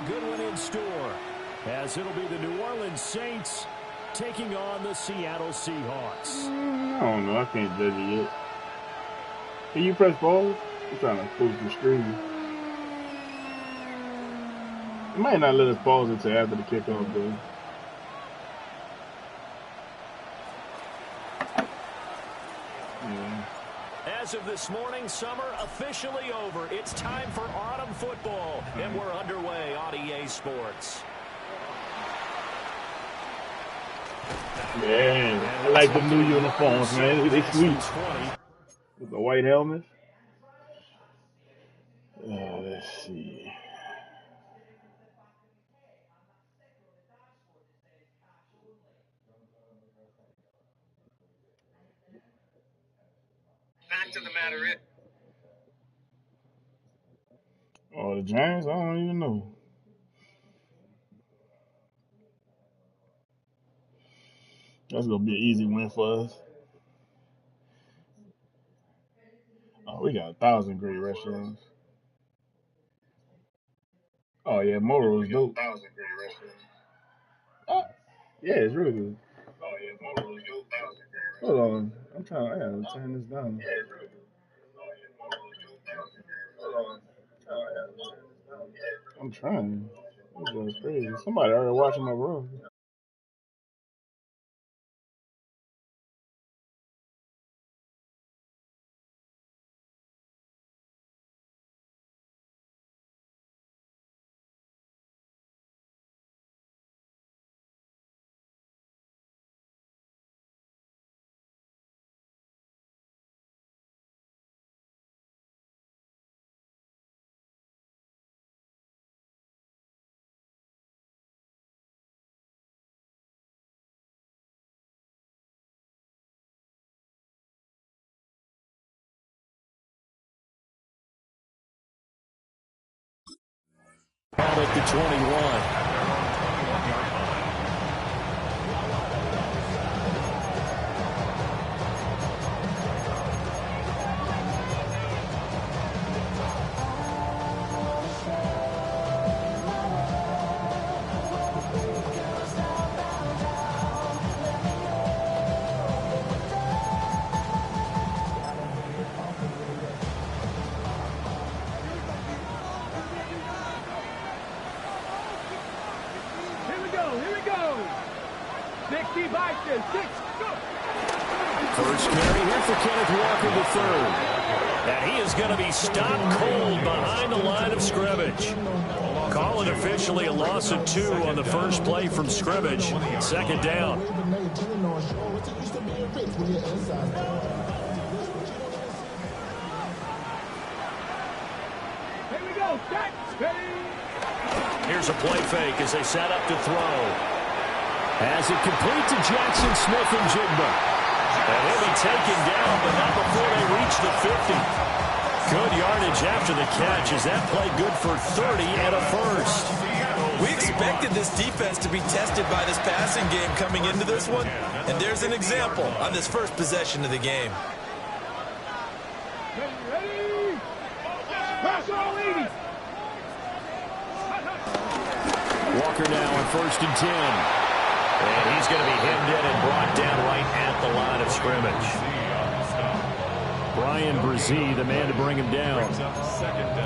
good one in store, as it'll be the New Orleans Saints taking on the Seattle Seahawks. I don't know. I can't judge it yet. Can you press pause? I'm trying to post the screen. It might not let us pause until after the kickoff, though. Yeah. As of this morning, summer officially over. It's time for autumn football, and we're underway on EA Sports. Yeah, I like the new uniforms, man. They sweet. With the white helmet. Let's see. Fact of the matter is. Oh, the Giants? I don't even know. That's going to be an easy win for us. Oh, we got 1,000 great restaurants. Oh, yeah, Moro is dope. 1,000 great restaurants. Oh, yeah, it's really good. Oh, yeah, Moro is dope. 1,000 great restaurants. Hold on. I gotta turn this down. Yeah, it's really good. Oh, yeah, Moro is dope. 1,000 great restaurants. Hold on. I gotta turn this down. I'm trying. This is crazy. Somebody already watching my bro. Ball at the 21. First carry here for Kenneth Walker III. And he is going to be stopped cold behind the line of scrimmage. Call it officially a loss of 2 on the first play from scrimmage. Second down. Here we go. Here's a play fake as they set up to throw. As it complete to Jackson Smith-Njigba. And he'll be taken down, but not before they reach the 50. Good yardage after the catch. Is that play good for 30 and a first? We expected this defense to be tested by this passing game coming into this one. And there's an example on this first possession of the game. Ready? Press all 80. Walker now on 1st and 10. And he's going to be hemmed in and brought down right at the line of scrimmage. Brian Brzee, the man to bring him down.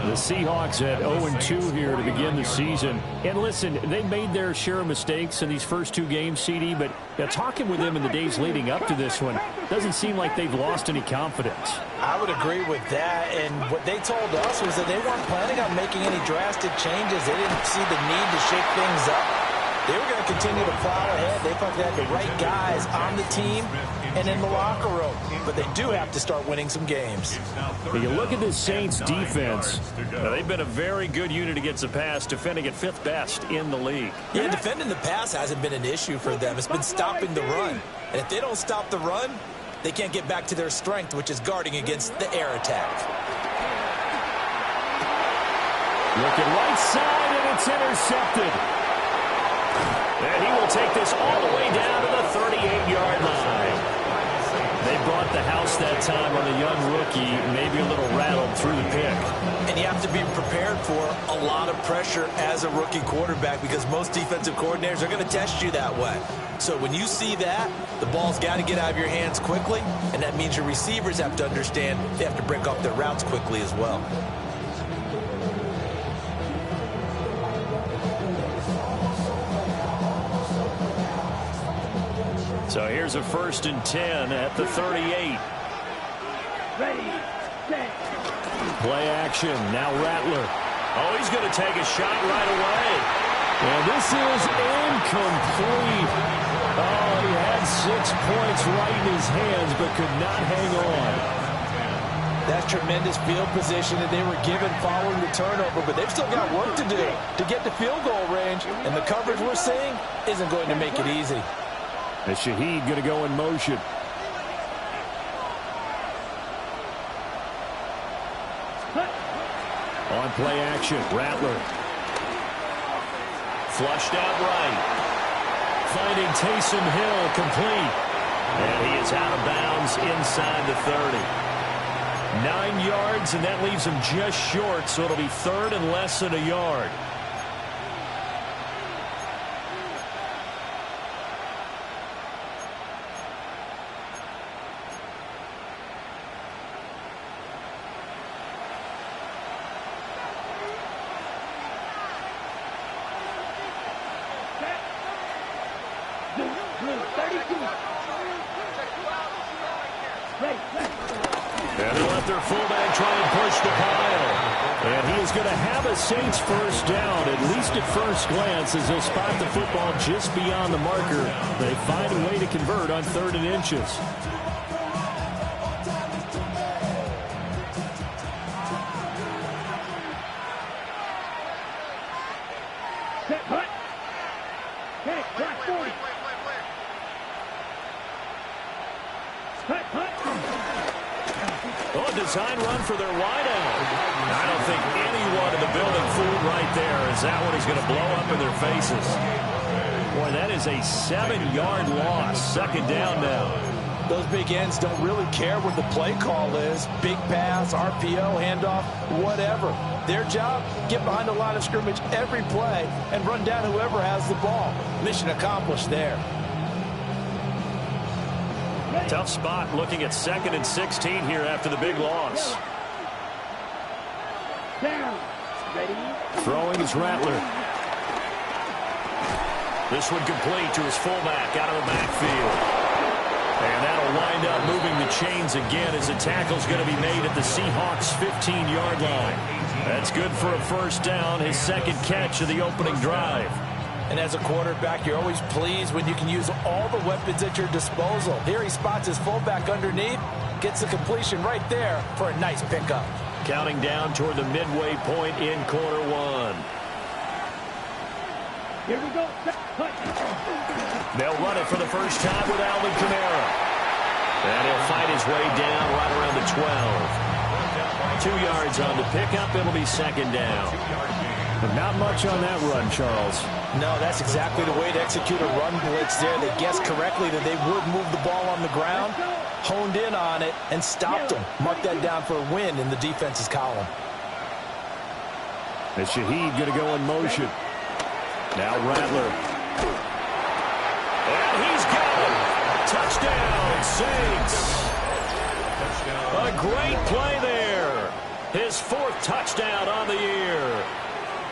The Seahawks at 0-2 here to begin the season. And listen, they made their share of mistakes in these first 2 games, CD, but talking with them in the days leading up to this one, doesn't seem like they've lost any confidence. I would agree with that, and what they told us was that they weren't planning on making any drastic changes. They didn't see the need to shake things up. They were going to continue to plow ahead. They thought they had the right guys on the team and in the locker room. But they do have to start winning some games. You look at this Saints defense. They've been a very good unit against the pass, defending at 5th best in the league. Yeah, defending the pass hasn't been an issue for them. It's been stopping the run. And if they don't stop the run, they can't get back to their strength, which is guarding against the air attack. Looking right side, and it's intercepted. And he will take this all the way down to the 38-yard line. They brought the house that time on the young rookie, maybe a little rattled through the pick. And you have to be prepared for a lot of pressure as a rookie quarterback because most defensive coordinators are going to test you that way. So when you see that, the ball's got to get out of your hands quickly, and that means your receivers have to understand they have to break off their routes quickly as well. So here's a 1st and 10 at the 38. Ready, set. Play action. Now Rattler. Oh, he's going to take a shot right away. And this is incomplete. Oh, he had 6 points right in his hands, but could not hang on. That's tremendous field position that they were given following the turnover, but they've still got work to do to get to field goal range, and the coverage we're seeing isn't going to make it easy. As Shaheed going to go in motion. On play action, Rattler. Flushed out right. Finding Taysom Hill complete. And he is out of bounds inside the 30. 9 yards, and that leaves him just short, so it'll be 3rd and less than a yard. And they let their fullback try and push the pile. And he is going to have a Saints first down, at least at first glance, as they'll spot the football just beyond the marker. They find a way to convert on 3rd and inches. Set, hut. Okay, track 40. Hut, hut. Oh, a design run for their wideout. I don't think anyone in the building fooled right there, as that one is going to blow up in their faces. Boy, that is a 7-yard loss. 2nd down now. Those big ends don't really care what the play call is. Big pass, RPO, handoff, whatever. Their job, get behind the line of scrimmage every play and run down whoever has the ball. Mission accomplished there. Tough spot looking at 2nd and 16 here after the big loss. Down. Ready. Throwing is Rattler. This one complete to his fullback out of the backfield. And that'll wind up moving the chains again as the tackle's going to be made at the Seahawks' 15-yard line. That's good for a first down, his 2nd catch of the opening drive. And as a quarterback, you're always pleased when you can use all the weapons at your disposal. Here he spots his fullback underneath, gets the completion right there for a nice pickup. Counting down toward the midway point in quarter 1. Here we go. Hut. They'll run it for the first time with Alvin Kamara. And he'll fight his way down right around the 12. 2 yards on the pickup. It'll be 2nd down. But not much on that run, Charles. No, that's exactly the way to execute a run blitz there. They guessed correctly that they would move the ball on the ground, honed in on it, and stopped them. Mark that down for a win in the defense's column. As Shaheed going to go in motion. Now Rattler. And he's got it. Touchdown, Saints. A great play there. His 4th touchdown on the year.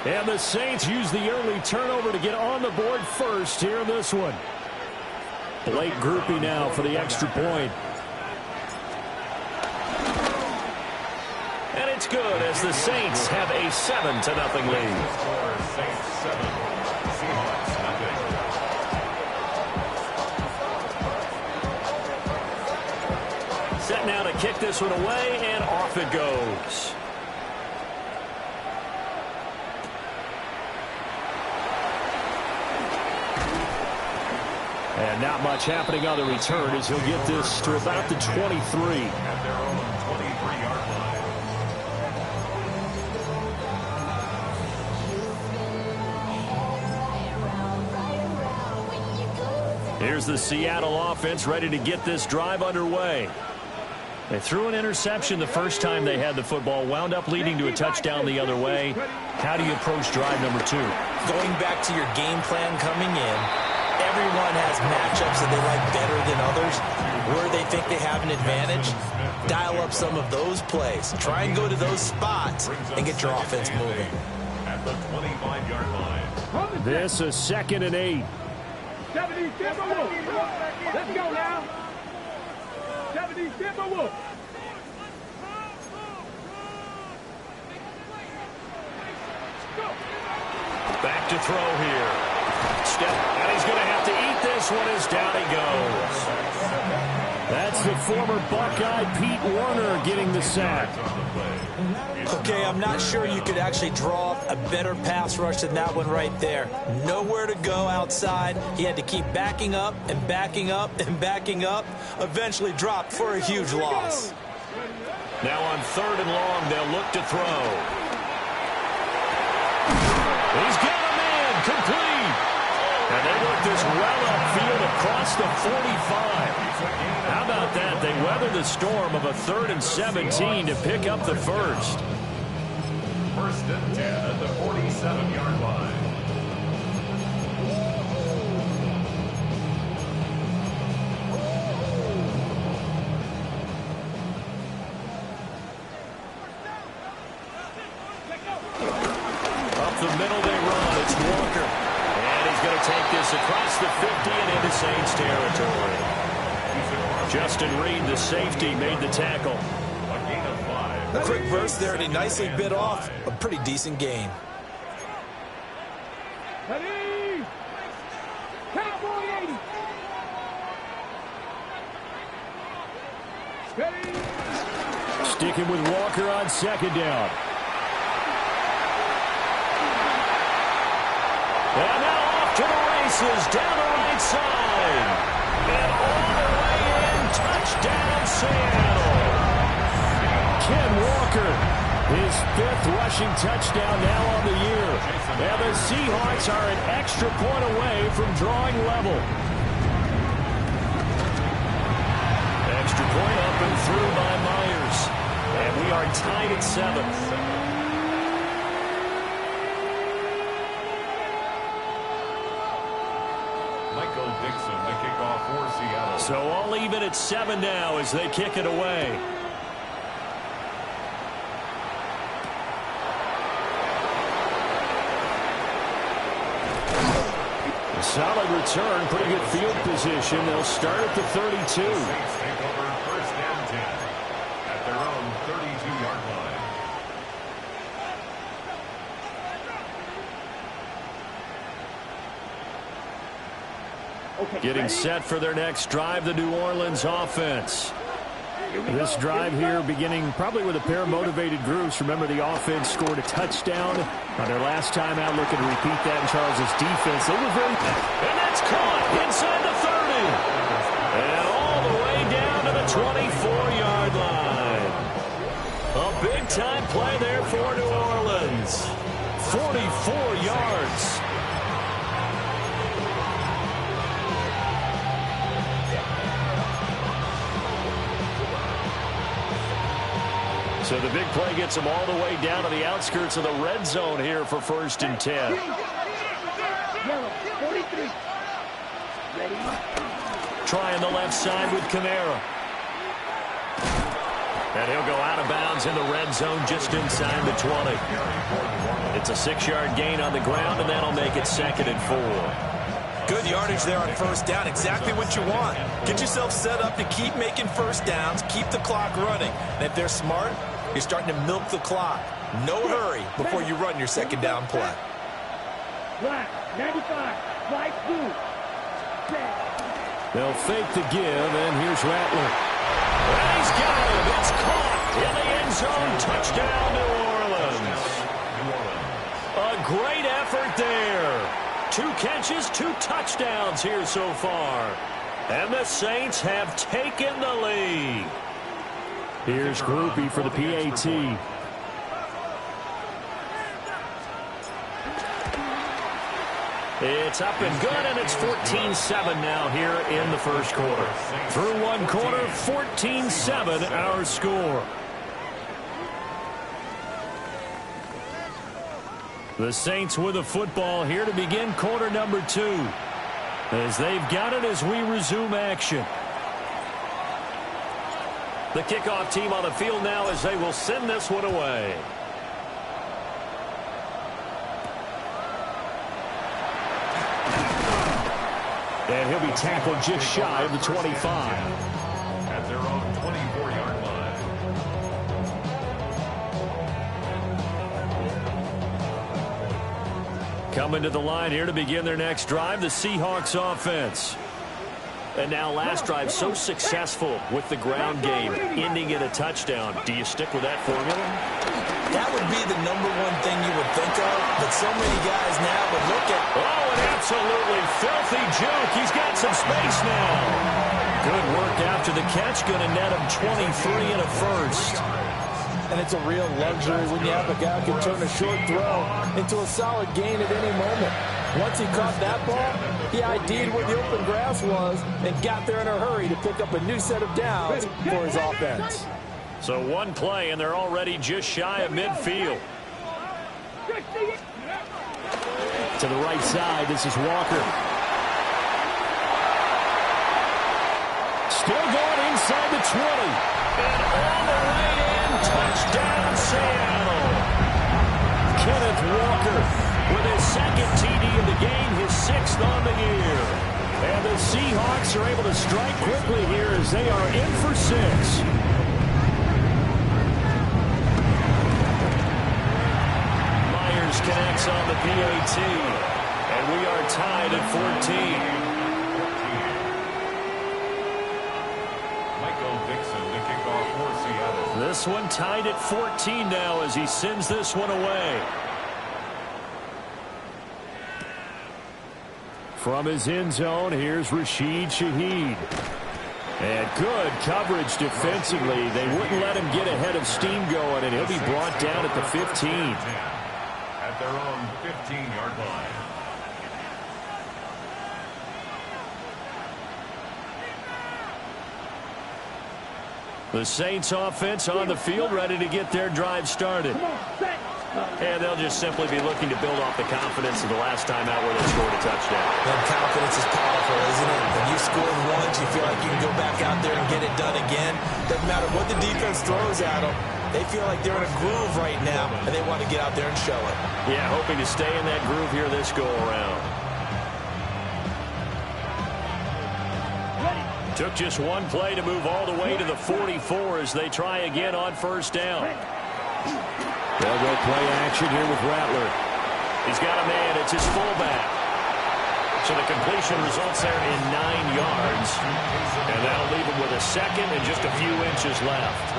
And the Saints use the early turnover to get on the board first here in this one. Blake Grupe now for the extra point. And it's good as the Saints have a 7-0 lead. Set now to kick this one away, and off it goes. And not much happening on the return as he'll get this to about the 23. Here's the Seattle offense ready to get this drive underway. They threw an interception the first time they had the football, wound up leading to a touchdown the other way. How do you approach drive number 2? Going back to your game plan coming in, everyone has matchups that they like better than others. Where they think they have an advantage, dial up some of those plays. Try and go to those spots and get your offense moving. At the 25-yard line. This is 2nd and 8. 70 Timberwolves. Let's go now. 70 Timberwolves. Back to throw here. Step, and he's going to have to eat this one as down he goes. That's the former Buckeye Pete Werner getting the sack. Okay, I'm not sure you could actually draw a better pass rush than that one right there. Nowhere to go outside. He had to keep backing up and backing up and backing up. Eventually dropped for a huge loss. Now on 3rd and long, they'll look to throw. He's got a man complete. And they work this well upfield across the 45. How about that? They weather the storm of a 3rd and 17 to pick up the first. 1st and 10 at the 47-yard line. Up the middle they run. It's Walker. And he's going to take this across the 50 and into Saints territory. Justin Reed, the safety, made the tackle. A gain of 5. A quick burst there, and he nicely bit off a pretty decent gain. Ready. Cowboy 80. Ready. Sticking with Walker on 2nd down. And now off to the races, down the right side. And all the way in, touchdown Seattle. Ken Walker, his 5th rushing touchdown now on the year. And the Seahawks are an extra point away from drawing level. Extra point up and through by Myers. And we are tied at 7th. Dixon, the kickoff for Seattle. So all even at 7 now as they kick it away. A solid return, pretty good field position. They'll start at the 32. Saints take over 1st and 10 at their own 32-yard line. Okay, Getting ready? set for their next drive, the New Orleans offense. This drive here beginning probably with a pair of motivated groups. Remember, the offense scored a touchdown on their last time out, looking to repeat that in Charles' defense. They were very... And that's caught inside the 30. And all the way down to the 24-yard line. A big-time play there for New Orleans. 44 yards. So the big play gets them all the way down to the outskirts of the red zone here for 1st and 10. Yellow, 43. Ready. Trying the left side with Kamara. And he'll go out of bounds in the red zone just inside the 20. It's a 6-yard gain on the ground, and that'll make it 2nd and 4. Good yardage there on 1st down. Exactly what you want. Get yourself set up to keep making 1st downs, keep the clock running. And if they're smart, you're starting to milk the clock. No hurry before you run your 2nd down play. Black, 95. White, blue. Set. They'll fake the give, and here's Rattler. And he's got him. It's caught in the end zone. Touchdown, New Orleans. A great effort there. 2 catches, 2 touchdowns here so far. And the Saints have taken the lead. Here's Groupie for the PAT. It's up and good, and it's 14-7 now here in the first quarter. Through one quarter, 14-7 our score. The Saints with the football here to begin quarter number 2. As they've got it as we resume action. The kickoff team on the field now as they will send this one away. And he'll be tackled just shy of the 25. At their own 24-yard line. Coming to the line here to begin their next drive, the Seahawks offense. And now last drive so successful with the ground game, ending in a touchdown. Do you stick with that formula? That would be the number one thing you would think of, but so many guys now would look at... Oh, an absolutely filthy juke. He's got some space now. Good work after the catch. Going to net him 23 and a first. And it's a real luxury when you have a guy who can turn a short throw into a solid gain at any moment. Once he caught that ball, he ID'd where the open grass was and got there in a hurry to pick up a new set of downs for his offense. So one play, and they're already just shy of midfield. To the right side, this is Walker. Still going inside the 20. And all the way in, touchdown Seattle. Kenneth Walker with his second TD of the game, his 6th on the year. And the Seahawks are able to strike quickly here as they are in for 6. Connects on the PAT, and we are tied at 14. Michael Dixon, the kickoff for Seattle. This one tied at 14 now as he sends this one away. From his end zone, here's Rashid Shaheed. And good coverage defensively. They wouldn't let him get ahead of steam going, and he'll be brought down at the 15. Their own 15-yard line. The Saints offense on the field, ready to get their drive started. And they'll just simply be looking to build off the confidence of the last time out where they scored a touchdown. That confidence is powerful, isn't it? When you score once, you feel like you can go back out there and get it done again. Doesn't matter what the defense throws at them. They feel like they're in a groove right now, and they want to get out there and show it. Yeah, hoping to stay in that groove here this go-around. Took just one play to move all the way to the 44 as they try again on first down. They'll go play action here with Rattler. He's got a man. It's his fullback. So the completion results there in 9 yards. And that'll leave him with a second and just a few inches left.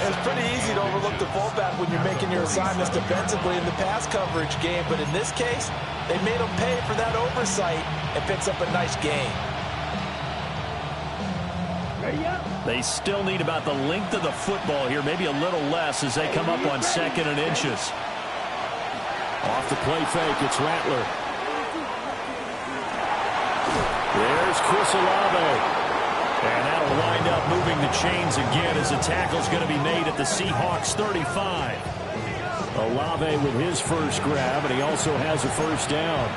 It's pretty easy to overlook the fullback when you're making your assignments defensively in the pass coverage game. But in this case, they made him pay for that oversight and picks up a nice gain. They still need about the length of the football here, maybe a little less as they come up on 2nd and inches. Off the play fake, it's Rattler. There's Chris Olave. And that'll wind up moving the chains again as the tackle's going to be made at the Seahawks 35. Olave with his first grab, and he also has a first down.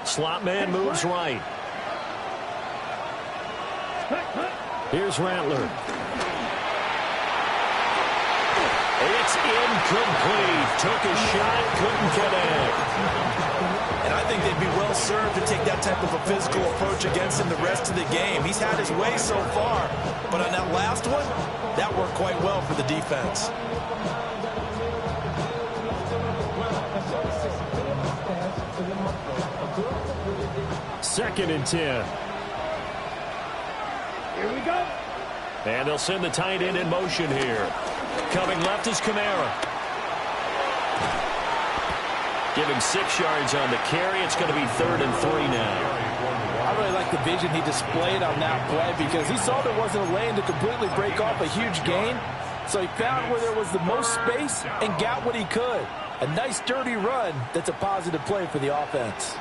Slot man moves right. Here's Rattler. It's incomplete. Took a shot, couldn't connect. And I think they'd be well served to take that type of a physical approach against him the rest of the game. He's had his way so far, but on that last one, that worked quite well for the defense. 2nd and 10. Here we go. And they'll send the tight end in motion here. Coming left is Kamara. Giving 6 yards on the carry. It's going to be 3rd and 3 now. I really like the vision he displayed on that play because he saw there wasn't a lane to completely break off a huge gain. So he found where there was the most space and got what he could. A nice dirty run that's a positive play for the offense.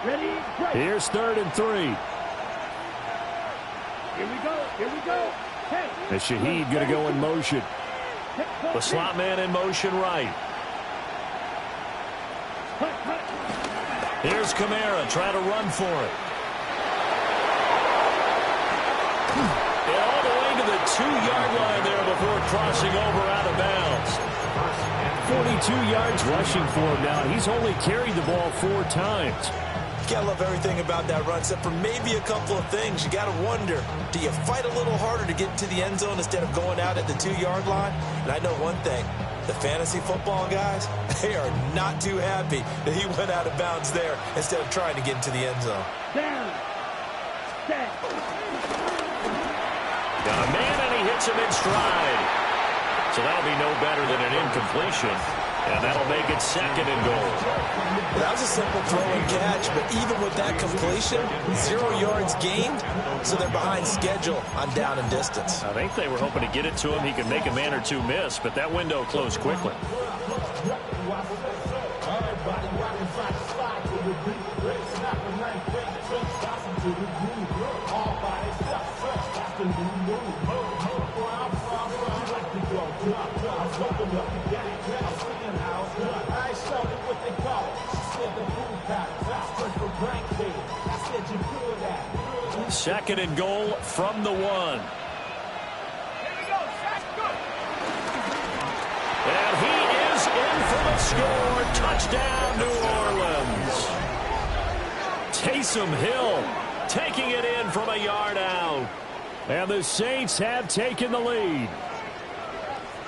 Ready, break. Here's 3rd and 3. Here we go. Here we go. Hey. And Shaheed going to go in motion. The slot man in motion right. Here's Kamara. Try to run for it. And all the way to the 2-yard line there before crossing over out of bounds. 42 yards rushing for him now. He's only carried the ball 4 times. You gotta love everything about that run, except for maybe a couple of things. You gotta wonder, do you fight a little harder to get into the end zone instead of going out at the 2-yard line? And I know one thing, the fantasy football guys, they are not too happy that he went out of bounds there instead of trying to get into the end zone. Down. Set. Got a man, and he hits him in stride. So that'll be no better than an incompletion. And that'll make it 2nd and goal. That was a simple throw and catch, but even with that completion, 0 yards gained, so they're behind schedule on down and distance. I think they were hoping to get it to him. He could make a man or two miss, but that window closed quickly. Second and goal from the 1. And he is in for the score. Touchdown, New Orleans. Taysom Hill taking it in from a yard out. And the Saints have taken the lead.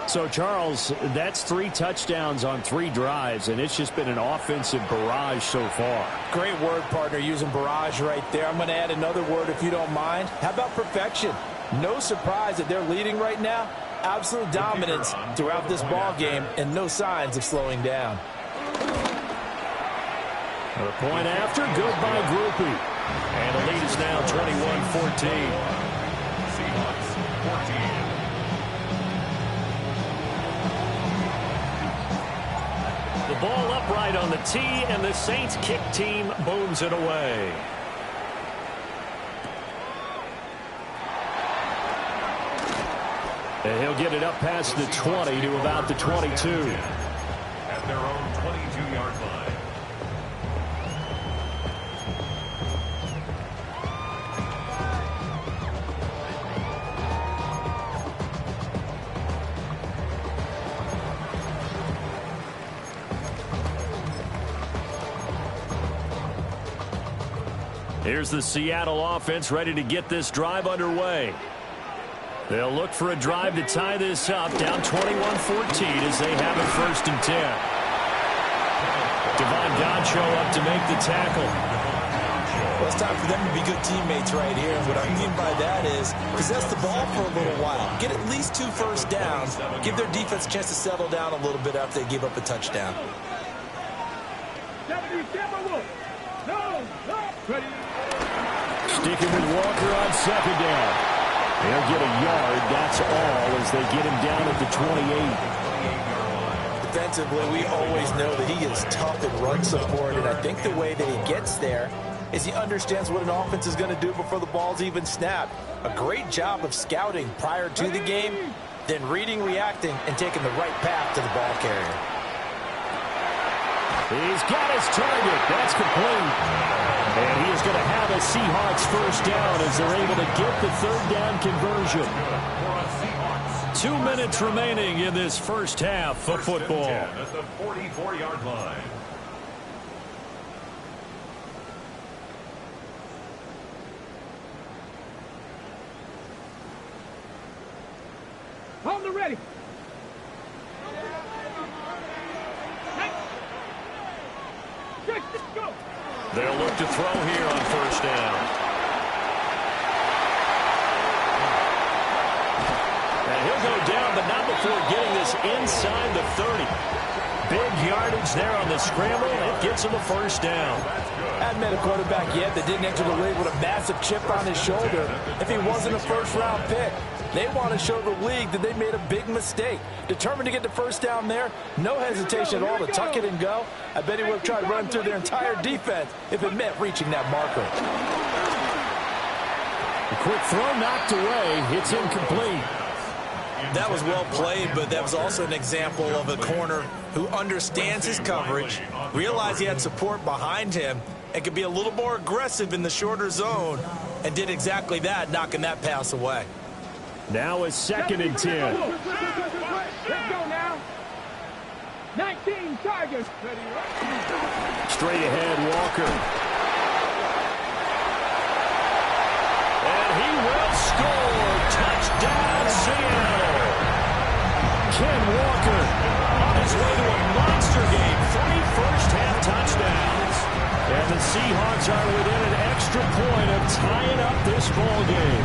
So, Charles, that's 3 touchdowns on 3 drives, and it's just been an offensive barrage so far. Great word, partner, using barrage right there. I'm going to add another word if you don't mind. How about perfection? No surprise that they're leading right now. Absolute dominance throughout this ball game and no signs of slowing down. The point after, good by Groupie. And the lead is now 21-14. Seahawks 14. The ball upright on the tee, and the Saints kick team booms it away. And he'll get it up past the 20 to about the 22. At their own 22-yard line. Here's the Seattle offense ready to get this drive underway. They'll look for a drive to tie this up, down 21-14 as they have it 1st and 10. Devon Godchaux up to make the tackle. Well, it's time for them to be good teammates right here. And what I mean by that is possess the ball for a little while. Get at least 2 first downs. Give their defense a chance to settle down a little bit after they give up a touchdown. Sticking with Walker on 2nd down. They'll get a yard, that's all, as they get him down at the 28. Defensively, we always know that he is tough in run support, and I think the way that he gets there is he understands what an offense is going to do before the ball's even snapped. A great job of scouting prior to the game, then reading, reacting, and taking the right path to the ball carrier. He's got his target. That's complete. And he is going to have a Seahawks first down as they're able to get the 3rd down conversion. 2 minutes remaining in this first half of football. At the 44-yard line. Hold the ready. Stretch, let's go. They'll look to throw here on first down. And he'll go down, but not before getting this inside the 30. Big yardage there on the scramble. It gets him a first down. Hadn't met a quarterback yet that didn't enter the league with a massive chip on his shoulder if he wasn't a first-round pick. They want to show the league that they made a big mistake. Determined to get the first down there. No hesitation at all to tuck it and go. I bet he would have tried to run through their entire defense if it meant reaching that marker. A quick throw knocked away. It's incomplete. That was well played, but that was also an example of a corner who understands his coverage, realized he had support behind him, and could be a little more aggressive in the shorter zone, and did exactly that, knocking that pass away. Now it's 2nd and 10. Let's go now. 19 Chargers. Straight ahead, Walker. And he will score. Touchdown, Seattle. Ken Walker on his way to a monster game. 3 first-half touchdowns. And the Seahawks are within an extra point of tying up this ball game.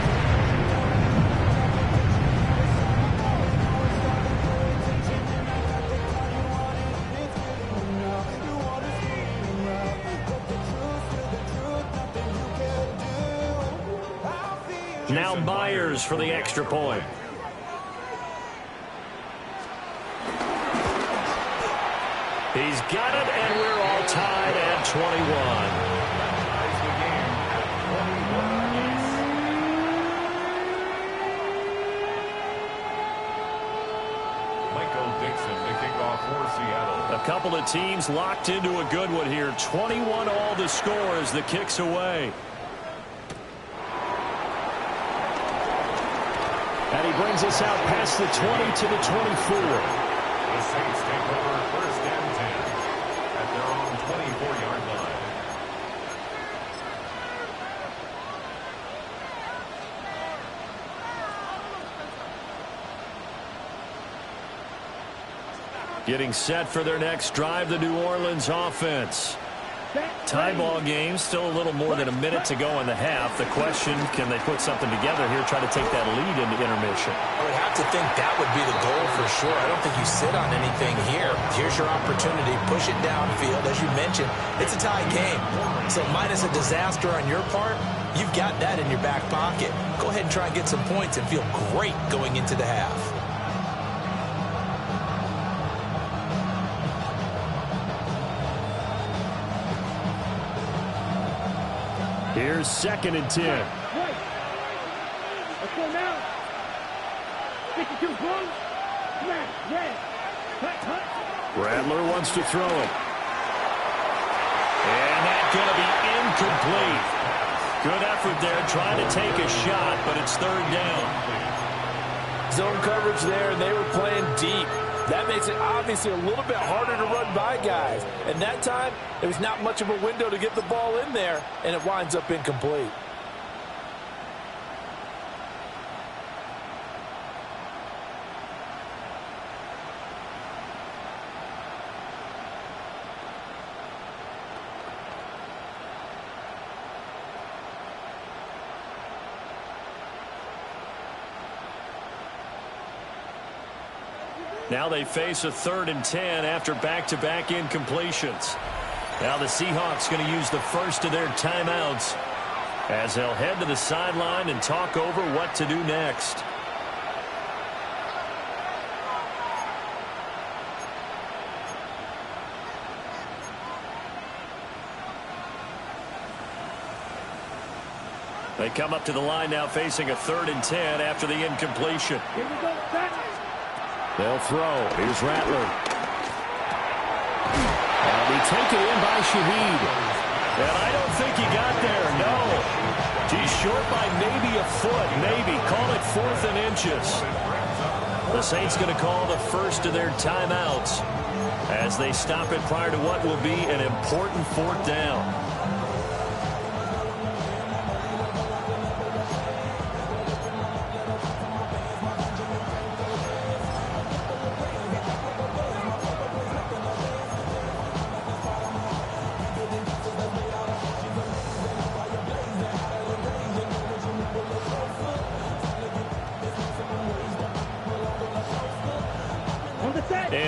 Now Myers for the extra point. He's got it, and we're all tied at 21. Michael Dixon to kick off for Seattle. A couple of teams locked into a good one here. 21 all the score as the kick's away. And he brings us out past the 20 to the 24. The Saints take over 1st and 10 at their own 24-yard line. Getting set for their next drive, the New Orleans offense. Tie ball game, still a little more than a minute to go in the half. The question, can they put something together here, try to take that lead into intermission? I would have to think that would be the goal for sure. I don't think you sit on anything here. Here's your opportunity. Push it downfield. As you mentioned, it's a tie game. So minus a disaster on your part, you've got that in your back pocket. Go ahead and try and get some points and feel great going into the half. Here's 2nd and 10. Right. Let's go now. 52 close. Smash. Red. Hut. Rattler wants to throw it. And that's going to be incomplete. Good effort there trying to take a shot, but it's 3rd down. Zone coverage there, and they were playing deep. That makes it obviously a little bit harder to run by guys. And that time, there was not much of a window to get the ball in there, and it winds up incomplete. Now they face a 3rd and 10 after back-to-back incompletions. Now the Seahawks going to use the first of their timeouts as they'll head to the sideline and talk over what to do next. They come up to the line now facing a 3rd and 10 after the incompletion. Here we go. Back. They'll throw. Here's Rattler. And he taken in by Shaheed. And I don't think he got there, no. He's short by maybe a foot, maybe. Call it 4th and inches. The Saints going to call the first of their timeouts as they stop it prior to what will be an important 4th down.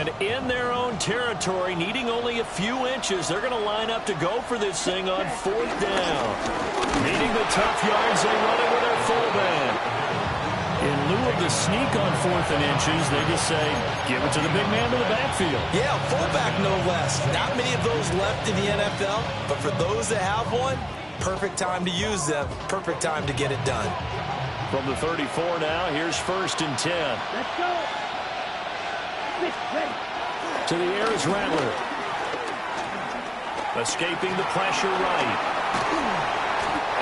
And in their own territory, needing only a few inches, they're going to line up to go for this thing on 4th down. Needing the tough yards, they run it with their fullback. In lieu of the sneak on 4th and inches, they just say, give it to the big man in the backfield. Yeah, fullback no less. Not many of those left in the NFL, but for those that have one, perfect time to use them, perfect time to get it done. From the 34 now, here's 1st and 10. Let's go. Ready. To the air is Rattler. Escaping the pressure right.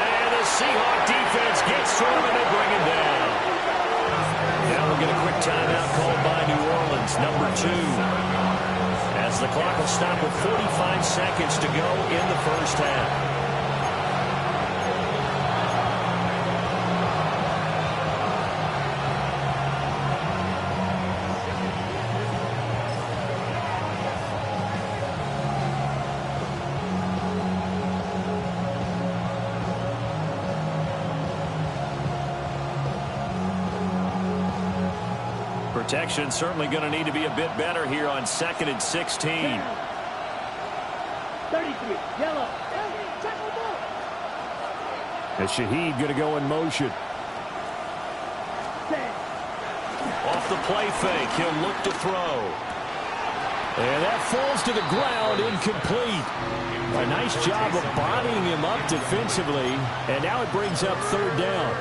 And the Seahawk defense gets to him and they bring him down. Now we'll get a quick timeout called by New Orleans, number 2. As the clock will stop with 45 seconds to go in the first half. Protection certainly going to need to be a bit better here on 2nd and 16. 33, yellow. As Shaheed going to go in motion. Off the play fake, he'll look to throw. And that falls to the ground, incomplete. A nice job of bodying him up defensively, and now it brings up 3rd down.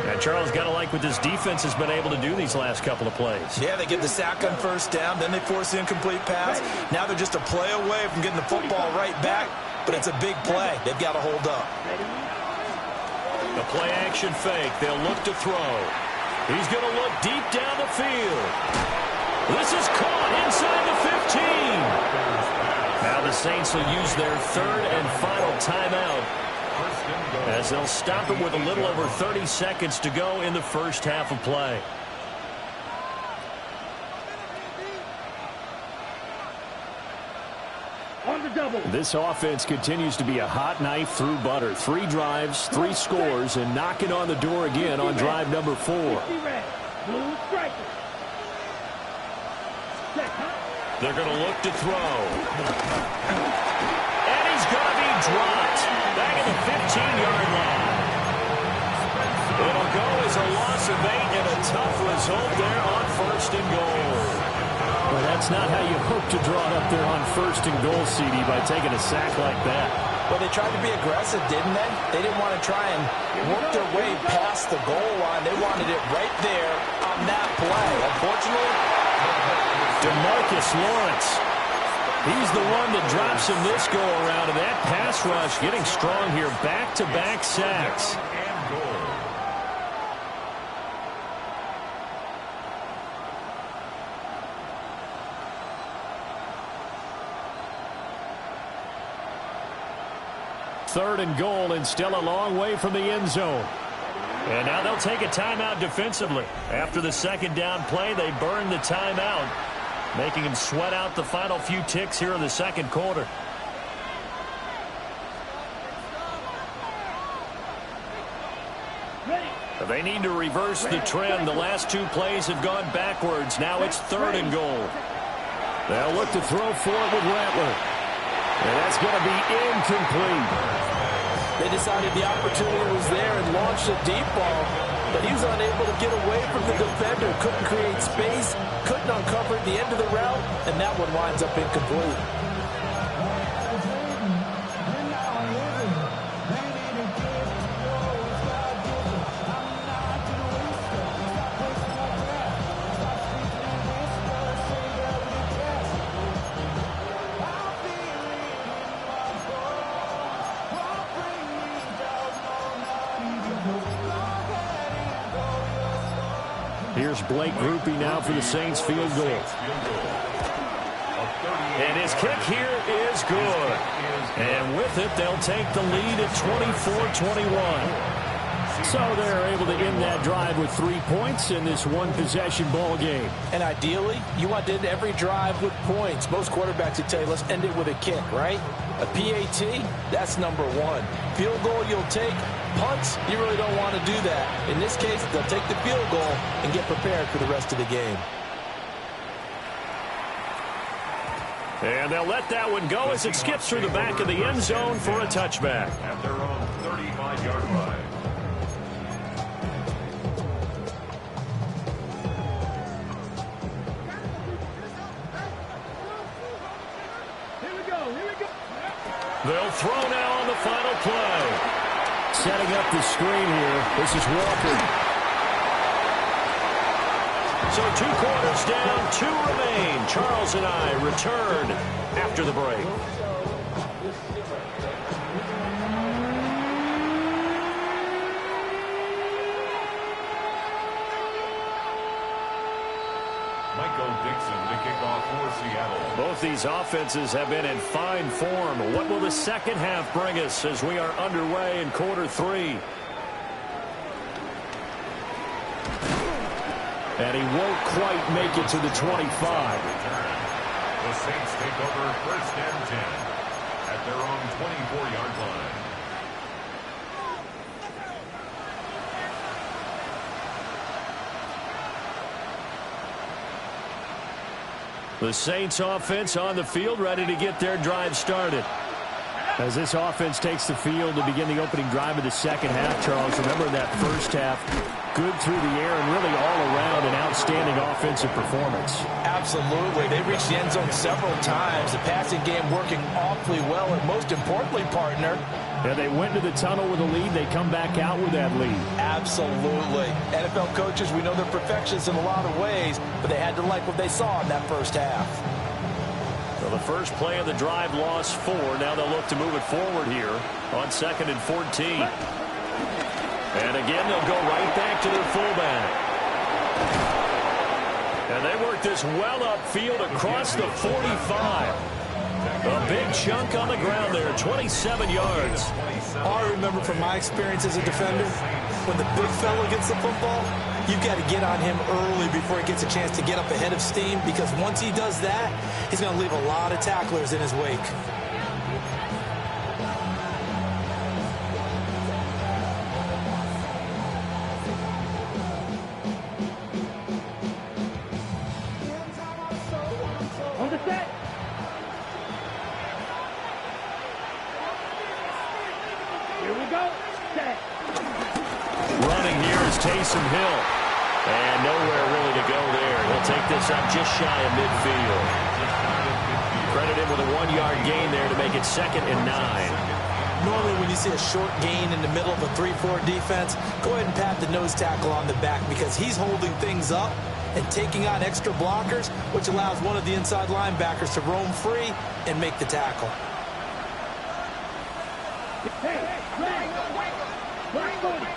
And Charles, got to like what this defense has been able to do these last couple of plays. Yeah, they get the sack on 1st down, then they force the incomplete pass. Now they're just a play away from getting the football right back, but it's a big play. They've got to hold up. The play action fake. They'll look to throw. He's going to look deep down the field. This is caught inside the 15. Now the Saints will use their 3rd and final timeout, as they'll stop him with a little over 30 seconds to go in the first half of play. On the double. This offense continues to be a hot knife through butter. 3 drives, 3 scores, and knocking on the door again on drive number 4. Blue striker. They're going to look to throw. And he's going to be dropped back at the 15-yard line. It'll go as a loss of 8 and a tough result there on 1st and goal. Well, that's not how you hope to draw it up there on 1st and goal, CD, by taking a sack like that. Well, they tried to be aggressive, didn't they? They didn't want to try and work their way past the goal line. They wanted it right there on that play. Unfortunately, DeMarcus Lawrence. He's the one that drops him this go-around, and that pass rush getting strong here. Back-to-back sacks. Third and goal, and still a long way from the end zone. And now they'll take a timeout defensively. After the 2nd down play, they burn the timeout, making him sweat out the final few ticks here in the 2nd quarter. They need to reverse the trend. The last 2 plays have gone backwards. Now it's 3rd and goal. They'll look to throw for it with Rattler. And that's going to be incomplete. they decided the opportunity was there and launched a deep ball, but he was unable to get away from the defender, couldn't create space, couldn't uncover the end of the route, and that one winds up incomplete. Here's Blake Grupe now for the Saints field goal. And his kick here is good. And with it, they'll take the lead at 24-21. So they're able to end that drive with 3 points in this one-possession ball game. And ideally, you want to end every drive with points. Most quarterbacks would tell you, let's end it with a kick, right? A PAT, that's number one. Field goal you'll take. Punts, you really don't want to do that. In this case, they'll take the field goal and get prepared for the rest of the game. And they'll let that one go as it skips through the back of the end zone for a touchback. At their own 35-yard line. They'll throw now on the final play. Setting up the screen here. This is Walker. So 2 quarters down, 2 remain. Charles and I return after the break. Michael Dixon to kick off for Seattle. Both these offenses have been in fine form. What will the second half bring us as we are underway in quarter 3? And he won't quite make it to the 25. The Saints take over 1st and 10 at their own 24-yard line. The Saints offense on the field, ready to get their drive started. As this offense takes the field to begin the opening drive of the second half, Charles, remember that first half, good through the air and really all around an outstanding offensive performance. Absolutely. They reached the end zone several times. The passing game working awfully well, and most importantly, partner, Yeah, they went to the tunnel with a lead. They come back out with that lead. absolutely. NFL coaches, we know they're perfectionists in a lot of ways, but they had to like what they saw in that first half. So the first play of the drive lost 4. Now they'll look to move it forward here on 2nd and 14. And again, they'll go right back to their fullback. And they work this well upfield across the 45. A big chunk on the ground there, 27 yards. All I remember from my experience as a defender, when the big fella gets the football, you've got to get on him early before he gets a chance to get up ahead of steam, because once he does that, he's going to leave a lot of tacklers in his wake. On the set. Here we go. Set. Running here is Taysom Hill. And nowhere really to go there. He'll take this up just shy of midfield. Credit him with a 1-yard gain there to make it 2nd and 9. Normally when you see a short gain in the middle of a 3-4 defense, go ahead and pat the nose tackle on the back, because he's holding things up and taking on extra blockers, which allows one of the inside linebackers to roam free and make the tackle. Hey, flag. Black booty.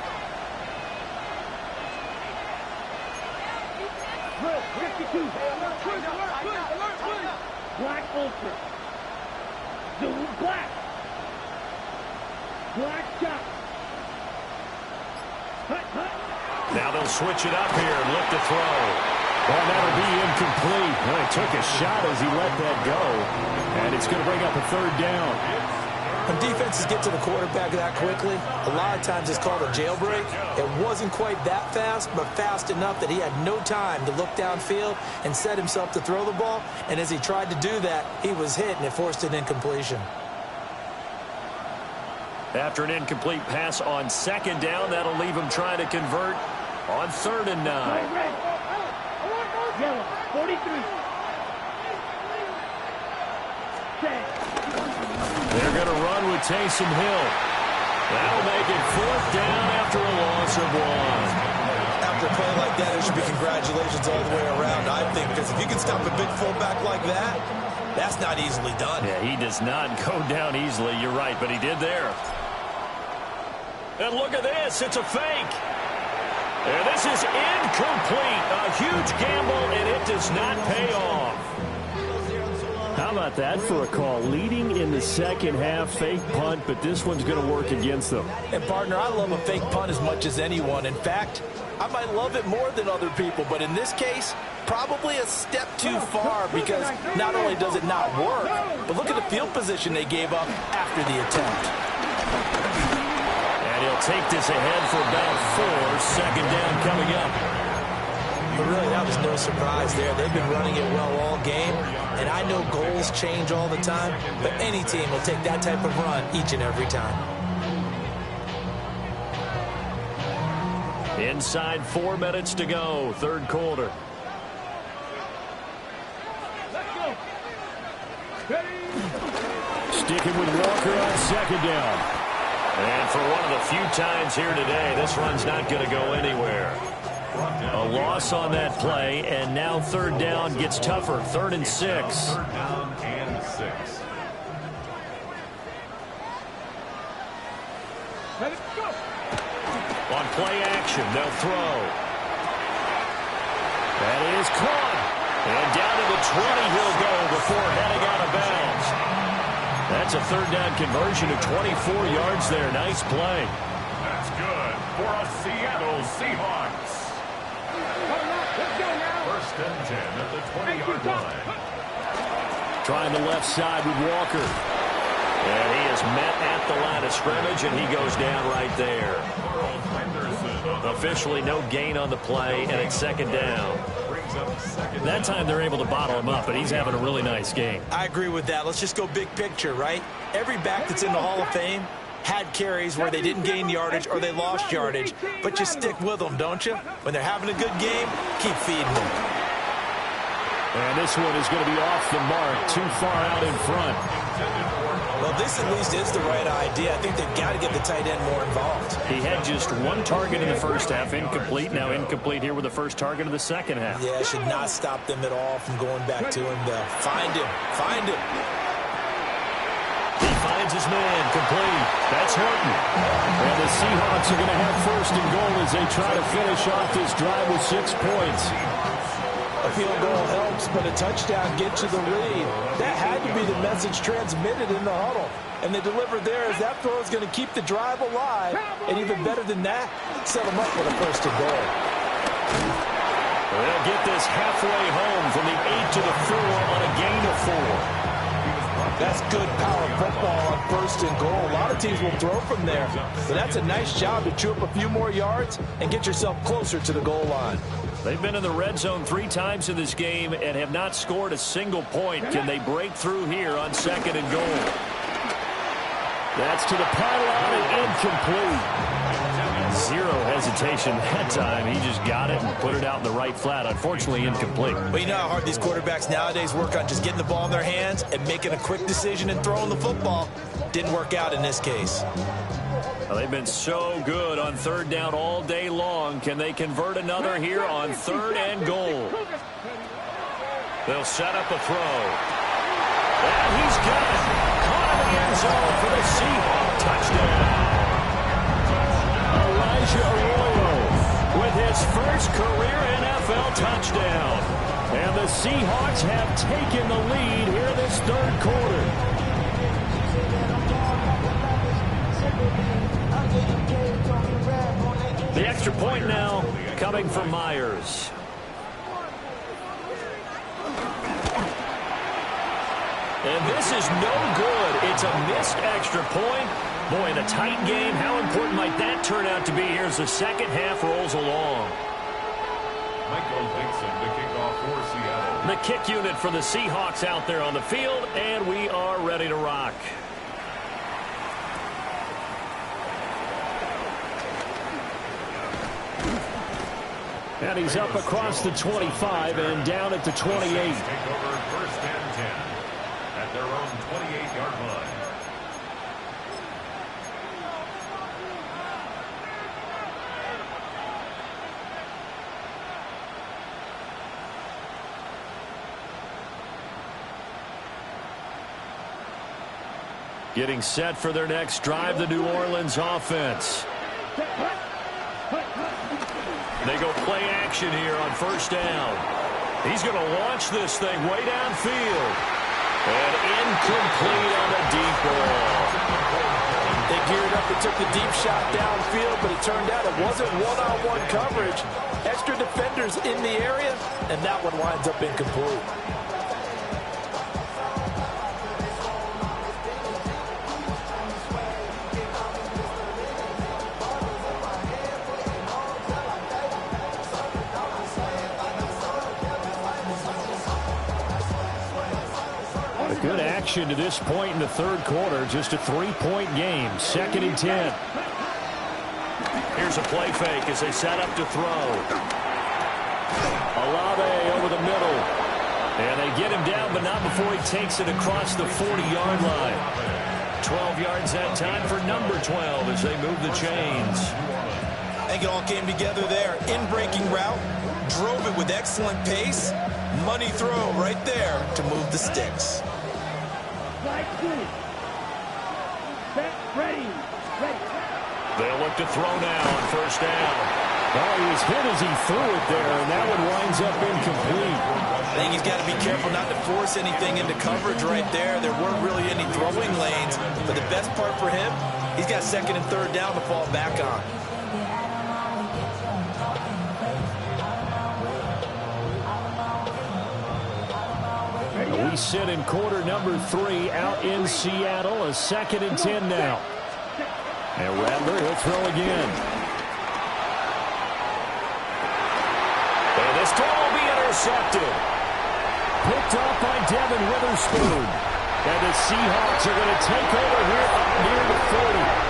Drill, 52. Black ultra. Zoom black. Black shot. Hut, hut. Now they'll switch it up here and look to throw. Well, that'll be incomplete. Well, he took a shot as he let that go. And it's going to bring up a 3rd down. When defenses get to the quarterback that quickly, a lot of times it's called a jailbreak. It wasn't quite that fast, but fast enough that he had no time to look downfield and set himself to throw the ball. And as he tried to do that, he was hit, and it forced an incompletion. After an incomplete pass on 2nd down, that'll leave him trying to convert on 3rd and 9. Red. Yellow, 43. Set. They're going to run with Taysom Hill. That'll make it 4th down after a loss of 1. After a play like that, there should be congratulations all the way around, I think, because if you can stop a big fullback like that, that's not easily done. Yeah, he does not go down easily. You're right, but he did there. And look at this. It's a fake. And this is incomplete. A huge gamble, and it does not pay off. How about that for a call? Leading in the second half, fake punt, but this one's going to work against them. And, partner, I love a fake punt as much as anyone. In fact, I might love it more than other people, but in this case, probably a step too far, because not only does it not work, but look at the field position they gave up after the attempt. And he'll take this ahead for about 4. 2nd down coming up. But really, that was no surprise there. They've been running it well all game, and I know goals change all the time, but any team will take that type of run each and every time. Inside 4 minutes to go, third quarter. Sticking with Walker on second down. And for one of the few times here today, this run's not going to go anywhere. A loss on that play, and now third down gets tougher. 3rd and 6. Third down and 6. On play action, they'll throw. That is caught. And down to the 20 he'll go before heading out of bounds. That's a third down conversion of 24 yards there. Nice play. That's good for a Seattle Seahawks. First and 10 at the 20-yard line. Trying the left side with Walker. And he is met at the line of scrimmage, and he goes down right there. Officially no gain on the play, and it's second down. That time they're able to bottle him up, but he's having a really nice game. I agree with that. Let's just go big picture, right? Every back that's in the Hall of Fame had carries where they didn't gain yardage or they lost yardage, but you stick with them, don't you? When they're having a good game, keep feeding them. And this one is going to be off the mark, too far out in front. Well, this at least is the right idea. I think they've got to get the tight end more involved. He had just one target in the first half, incomplete. Now incomplete here with the first target of the second half. Yeah, should not stop them at all from going back to him. Find him. Find him. He finds his man, complete. That's Horton. And the Seahawks are going to have first and goal as they try to finish off this drive with 6 points. A field goal helps, but a touchdown gets you the lead. That had to be the message transmitted in the huddle. And they delivered there as that throw is going to keep the drive alive. And even better than that, set them up with a first and goal. They'll get this halfway home from the 8 to the 4 on a gain of 4. That's good power football on first and goal. A lot of teams will throw from there. But that's a nice job to chew up a few more yards and get yourself closer to the goal line. They've been in the red zone 3 times in this game and have not scored a single point. Can they break through here on second and goal? That's to the pylon and incomplete. Zero hesitation that time. He just got it and put it out in the right flat. Unfortunately, incomplete. But you know how hard these quarterbacks nowadays work on just getting the ball in their hands and making a quick decision and throwing the football. Didn't work out in this case. Well, they've been so good on third down all day long. Can they convert another here on third and goal? They'll set up a throw. And he's got it. Caught in the end zone for the Seahawks touchdown. Elijah Arroyo with his first career NFL touchdown. And the Seahawks have taken the lead here this third quarter. The extra point now coming from Myers. And this is no good. It's a missed extra point. Boy, in a tight game, how important might that turn out to be here as the second half rolls along? Michael Dixon to kick off for Seattle. The kick unit for the Seahawks out there on the field, and we are ready to rock. And he's up across the 25 and down at the 28. Take over first and 10 at their own 28-yard line. Getting set for their next drive, the New Orleans offense. They go play action here on first down. He's going to launch this thing way downfield. And incomplete on a deep ball. They geared up and took the deep shot downfield, but it turned out it wasn't one-on-one coverage. Extra defenders in the area, and that one winds up incomplete. action to this point in the third quarter. Just a 3-point game. 2nd and 10. Here's a play fake as they set up to throw. Olave over the middle. And they get him down, but not before he takes it across the 40-yard line. 12 yards that time for number 12 as they move the chains. I think it all came together there. In-breaking route, drove it with excellent pace. Money throw right there to move the sticks. Slide 2. Set, ready. They'll look to throw now on first down. Oh, he was hit as he threw it there, and that one winds up incomplete. I think he's got to be careful not to force anything into coverage right there. There weren't really any throwing lanes, but the best part for him, he's got 2nd and 3rd down to fall back on. We sit in quarter number 3 out in Seattle. A 2nd and 10 now. And Rattler, he'll throw again. And this throw will be intercepted. Picked off by Devin Witherspoon. And the Seahawks are going to take over here up near the 40.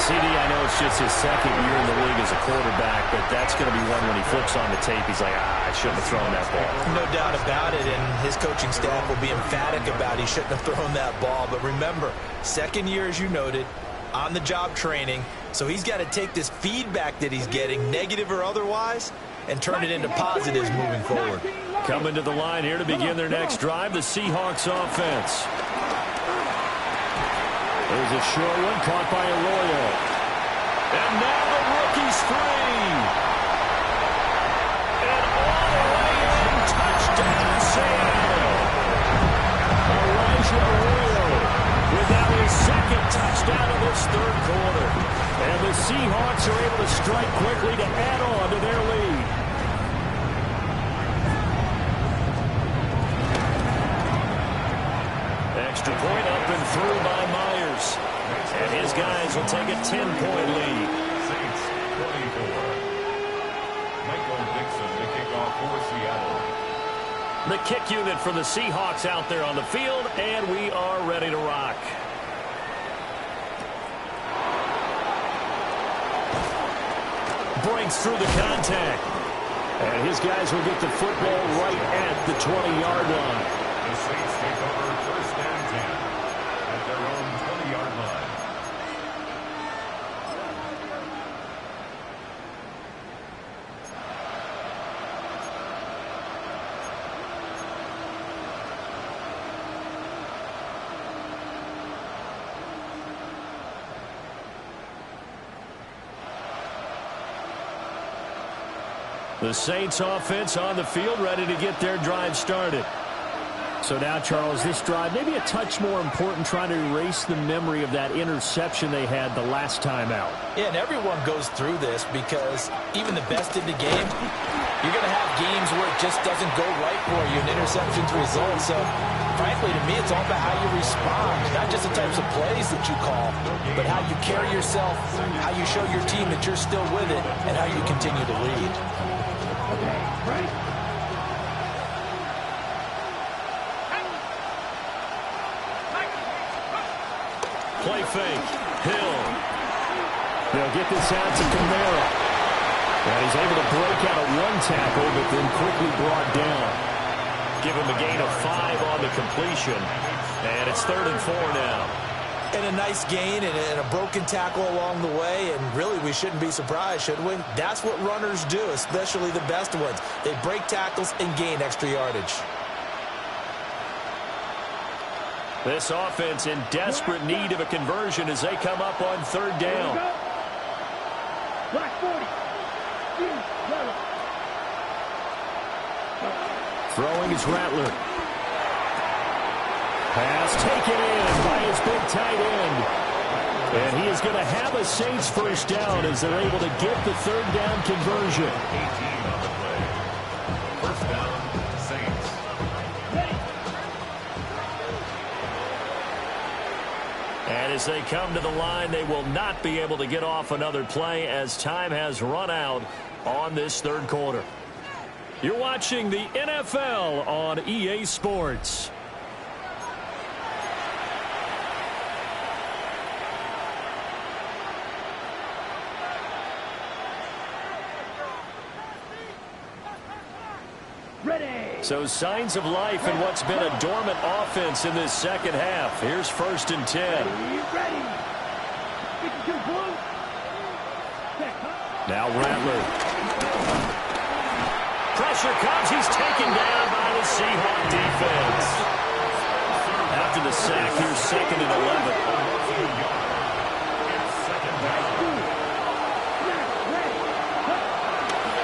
CD, I know it's just his 2nd year in the league as a quarterback, but that's going to be one when he flips on the tape. He's like, I shouldn't have thrown that ball. No doubt about it, and his coaching staff will be emphatic about he shouldn't have thrown that ball. But remember, 2nd year, as you noted, on-the-job training, so he's got to take this feedback that he's getting, negative or otherwise, and turn it into positives moving forward. Coming to the line here to begin their next drive, the Seahawks offense. There's a short one caught by Arroyo. And now the rookie's free. And all the way in, touchdown Seattle. Elijah Arroyo with now his 2nd touchdown of this third quarter. And the Seahawks are able to strike quickly to add on to their lead. Extra point up and through by Myers. And his guys will take a 10-point lead. Saints 24. Michael Dixon to kick off for Seattle. The kick unit for the Seahawks out there on the field, and we are ready to rock. Breaks through the contact. And his guys will get the football right at the 20-yard line. The Saints take over 1st and 10 at their own 20-yard line. The Saints offense on the field, ready to get their drive started. So now, Charles, this drive maybe a touch more important, trying to erase the memory of that interception they had the last time out. Yeah, and everyone goes through this because even the best in the game, you're going to have games where it just doesn't go right for you, and interceptions result. So, frankly, to me, it's all about how you respond, not just the types of plays that you call, but how you carry yourself, how you show your team that you're still with it, and how you continue to lead. Okay, ready? Play fake. Hill. They'll get this out to Kamara. And he's able to break out of one tackle, but then quickly brought down. Give him a gain of 5 on the completion. And it's 3rd and 4 now. And a nice gain and a broken tackle along the way, and really we shouldn't be surprised, should we? That's what runners do, especially the best ones. They break tackles and gain extra yardage. This offense in desperate need of a conversion as they come up on 3rd down. Black 40. Yellow. Throwing is Rattler. Pass taken in by his big tight end. And he is going to have a Saints first down as they're able to get the 3rd down conversion. 18 on the play. First down, Saints. And as they come to the line, they will not be able to get off another play as time has run out on this 3rd quarter. You're watching the NFL on EA Sports. Ready. So signs of life in what's been a dormant offense in this second half. Here's 1st and 10. Ready. 52 blue. Now Rattler. Pressure comes. He's taken down by the Seahawk defense. After the sack, here's 2nd and 11.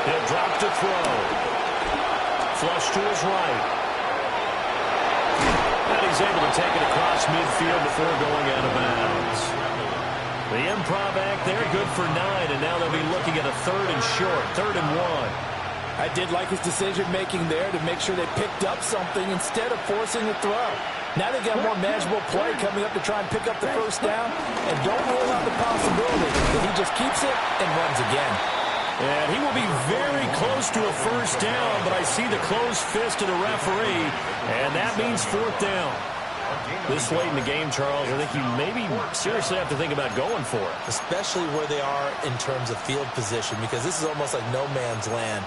He'll drop to throw. Flush to his right. And he's able to take it across midfield before going out of bounds. The improv act there, good for 9, and now they'll be looking at a 3rd and short, 3rd and 1. I did like his decision-making there to make sure they picked up something instead of forcing the throw. Now they've got more manageable play coming up to try and pick up the 1st down, and don't rule out the possibility that he just keeps it and runs again. And he will be very close to a 1st down, but I see the closed fist of the referee, and that means 4th down. This late in the game, Charles, I think you maybe seriously have to think about going for it. Especially where they are in terms of field position, because this is almost like no man's land.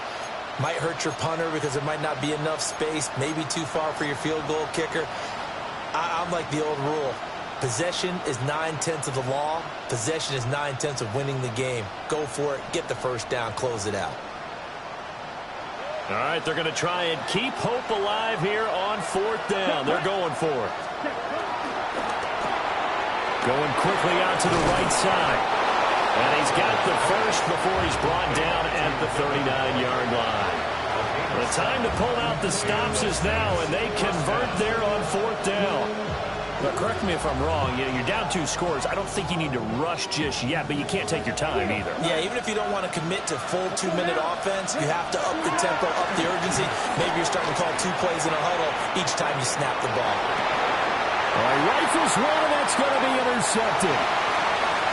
Might hurt your punter because there might not be enough space, maybe too far for your field goal kicker. I'm like the old rule. Possession is 9/10 of the law. Possession is 9/10 of winning the game. Go for it. Get the 1st down. Close it out. All right, they're going to try and keep hope alive here on 4th down. They're going for it. Going quickly out to the right side. And he's got the 1st before he's brought down at the 39-yard line. The time to pull out the stops is now, and they convert there on 4th down. But correct me if I'm wrong. You're down 2 scores. I don't think you need to rush just yet, but you can't take your time either. Yeah, even if you don't want to commit to full 2-minute offense, you have to up the tempo, up the urgency. Maybe you're starting to call 2 plays in a huddle each time you snap the ball. All right, rifles one, and that's going to be intercepted.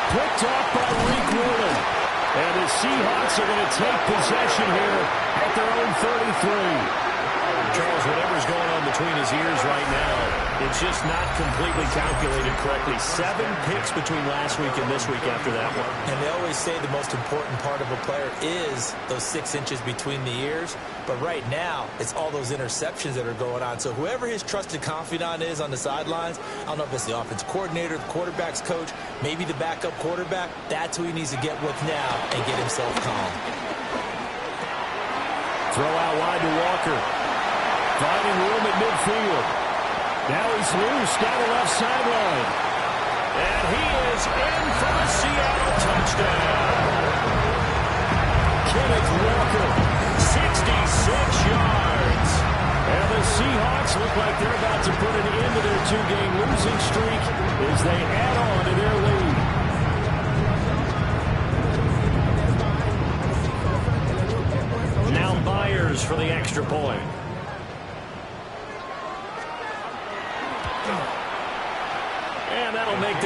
Picked off by Reek Woolen. And the Seahawks are going to take possession here at their own 33. Charles, whatever's going on between his ears right now, it's just not completely calculated correctly. 7 picks between last week and this week after that one. And they always say the most important part of a player is those 6 inches between the ears. But right now, it's all those interceptions that are going on. So whoever his trusted confidant is on the sidelines, I don't know if it's the offense coordinator, the quarterback's coach, maybe the backup quarterback, that's who he needs to get with now and get himself calm. Throw out wide to Walker. Finding room at midfield. Now he's loose down the left sideline. And he is in for a Seattle touchdown. Kenneth Walker, 66 yards. And the Seahawks look like they're about to put an end to their 2-game losing streak as they add on to their lead. Now Myers for the extra point. And that'll make this